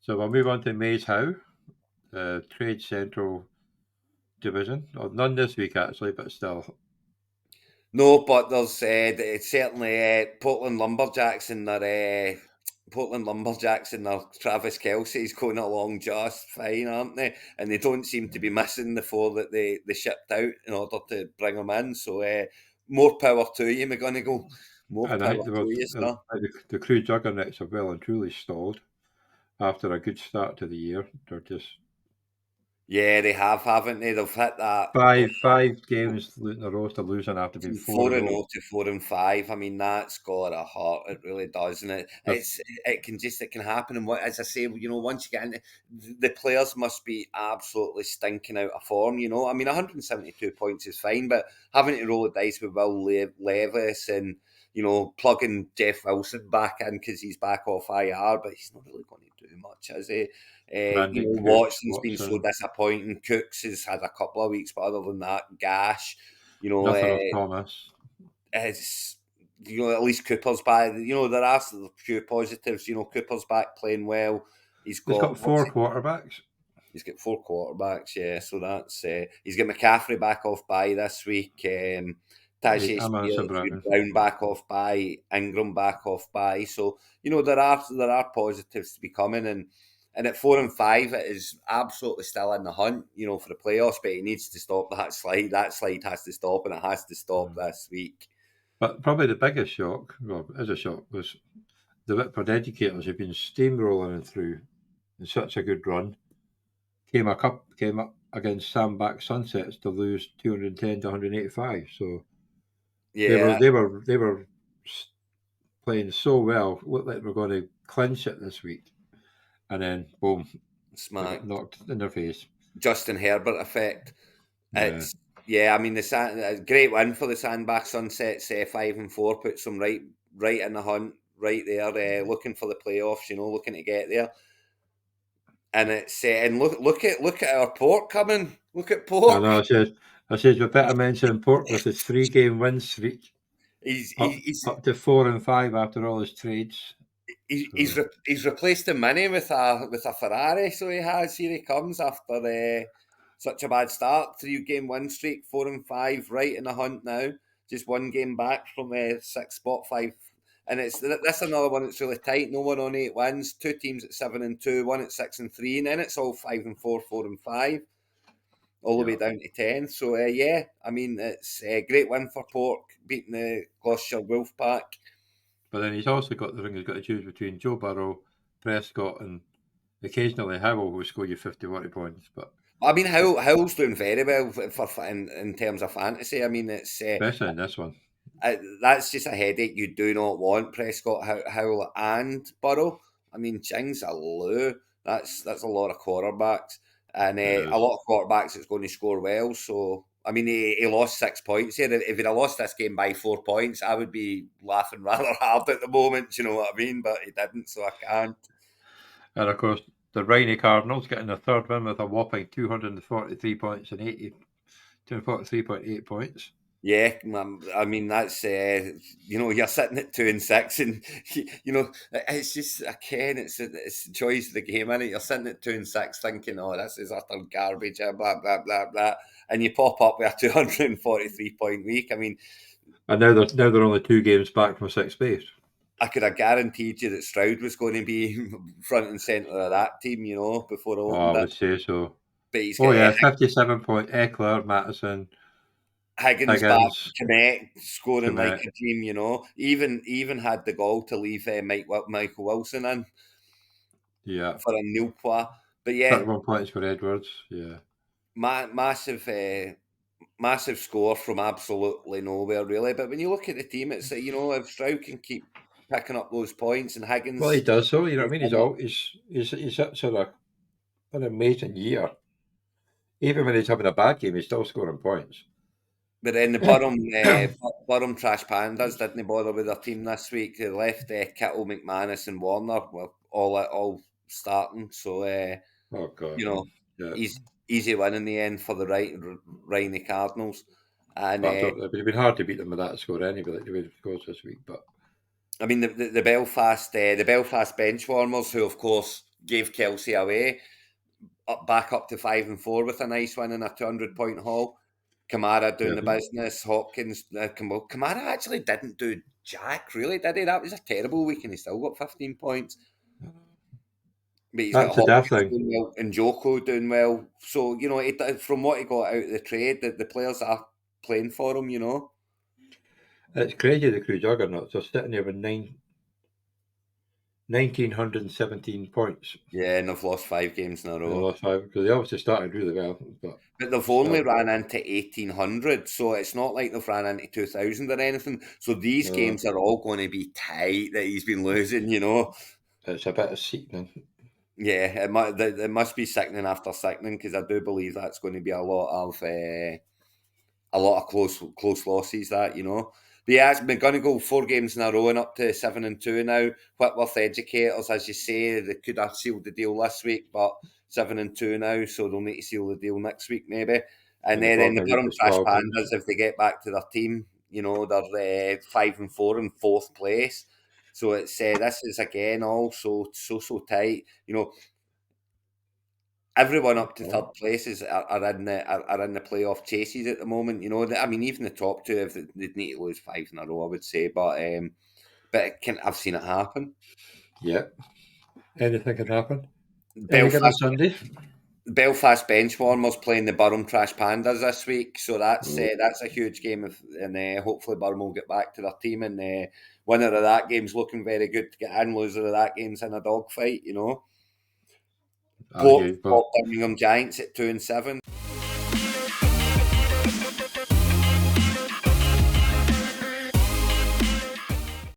So we'll move on to Maeshowe, Trade Central Division. Well, none this week actually, but still. No, but there's it's certainly Portland Lumberjacks and their Travis Kelce's going along just fine, aren't they? And they don't seem to be missing the four that they shipped out in order to bring them in. So more power to you, McGonigal. More And I power think to you, sir. the Crew Juggernauts have well and truly stalled after a good start to the year. They're just Yeah, they have, haven't they? They've hit that. five games in a row to losing after being From 4 four and and 0. 0 to 4-5. I mean, that's got a heart. It really does, and They're it can happen. And as I say, once you get into the players, must be absolutely stinking out of form. I mean, 172 points is fine, but having to roll the dice with Will Levis and plugging Jeff Wilson back in because he's back off IR, but he's not really going to do much, has he? Brandon Cooks, Watson's been so Watson, disappointing. Cooks has had a couple of weeks, but other than that, Gash. nothing of Thomas. It's at least Cooper's back. There are a few positives. Cooper's back playing well. He's He's got got 4 quarterbacks. He's got 4 quarterbacks. Yeah, so that's he's got McCaffrey back off bye this week. Tajay Amazon Spears, Brown. Brown back off bye. Ingram back off bye. So there are positives to be coming, and at 4-5, it is absolutely still in the hunt, for the playoffs. But he needs to stop that slide. That slide has to stop, and it has to stop this week. But probably the biggest shock, well, as a shock, was the Whitford Educators who've been steamrolling through in such a good run. Came up against Sandbach Sunsets to lose 210 to 185. So Yeah, they were playing so well. Looked like we're going to clinch it this week, and then boom, they smack. got knocked in their face. Justin Herbert effect. Yeah, I mean a great win for the Sandbach Sunsets. 5-4 puts them right in the hunt, right there, looking for the playoffs. Looking to get there. And it's and look at our Port coming. Look at I know. Port. I said we better mention Port with his 3-game win streak, He's up he's up to 4-5 after all his trades. he's he's, So re- he's replaced the Mini with a Ferrari. So he has. Here he comes after such a bad start. 3-game win streak, 4-5, right in the hunt now. Just one game back from sixth spot, 5. And that's another one that's really tight. No one on 8 wins. 2 teams at 7-2, one at 6-3, and then it's all 5-4, 4-5, all the way yeah, down to 10. So yeah, I mean it's a great win for Port, beating the Gloucestershire Wolfpack. but then he's also got the thing. He's got to choose between Joe Burrow, Prescott, and occasionally Howell, who will score you 50 points. But I mean, Howell's doing very well in terms of fantasy. I mean, it's especially in this one. that's just a headache you do not want. Prescott, Howell, and Burrow. I mean, Ching's a loo. That's a lot of quarterbacks, and It a is. lot of quarterbacks that's going to score well. So, I mean, he lost 6 points here. If he'd have lost this game by 4 points, I would be laughing rather hard at the moment. You know what I mean? But he didn't, so I can't. And of course, the Rainy Cardinals getting a third win with a whopping 243 points and 243.8 points. Yeah, I mean that's you're sitting at 2-6, and it's just again it's the choice of the game, is it? You're sitting at 2-6, thinking, oh, this is utter garbage, blah blah blah blah, and you pop up with a 243-point week. I mean, And now they're only 2 games back from sixth base. I could have guaranteed you that Stroud was going to be front and centre of that team, before I Oh, I opened it. would say so. But he's Oh got yeah, 57 point. Eckler, Mattison, Higgins back, Higgins, connect, scoring like Komet. a dream, Even had the goal to leave Michael Wilson in Yeah, for a nil point. But yeah, 31 points for Edwards. Yeah, massive, massive score from absolutely nowhere, really. But when you look at the team, it's if Stroud can keep picking up those points and well he Higgins, does so. You know what I mean? in the- He's such an amazing year. Even when he's having a bad game, he's still scoring points. but then the bottom trash pandas didn't bother with their team this week. They left Kittle, McManus, and Warner were all starting. So. Oh God, You know, yeah. easy win in the end for the Rainy Cardinals. And But it would have been hard to beat them with that score anyway, like the way it scores this week. But I mean, the Belfast bench warmers, who of course gave Kelsey away, back up to 5-4 with a nice win and a 200-point haul. Kamara doing the business. Hopkins, Kamara actually didn't do jack, really, did he? That was a terrible week, and he still got 15 points. But he's got That's the daft Hopkins thing. doing well and Joko doing well. So, you know, from what he got out of the trade, the players are playing for him, you know. It's crazy the Crew Juggernauts are sitting there with 1,917 points. Yeah, and they've lost 5 games in a They row. lost 5 because they obviously started really well. But they've only ran into 1,800, so it's not like they've ran into 2,000 or anything. So these games are all going to be tight that he's been losing, you know. It's a bit of sickening. Yeah, it must be sickening after sickening, because I do believe that's going to be a lot of close losses. That, you know. But yeah, we're going to go 4 games in a row and up to 7-2 now. Whitworth Educators, as you say, they could have sealed the deal this week, but 7-2 now, so they'll need to seal the deal next week maybe. And then the Durham Trash Pandas, if they get back to their team, you know, they're 5-4 in 4th place. So it's this is again also so tight. You know, everyone up to 3rd places are in the playoff chases at the moment. You know, I mean, even the top 2, if they'd need to lose 5 in a row, I would say. But I've seen it happen. Yeah, anything can happen. Belfast Sunday. Belfast Benchwarmers playing the Durham Trash Pandas this week, so that's a huge game, and hopefully Durham will get back to their team. And winner of that game's looking very good to get in. Loser of that game's in a dogfight, you know. Port Birmingham Giants at 2-7.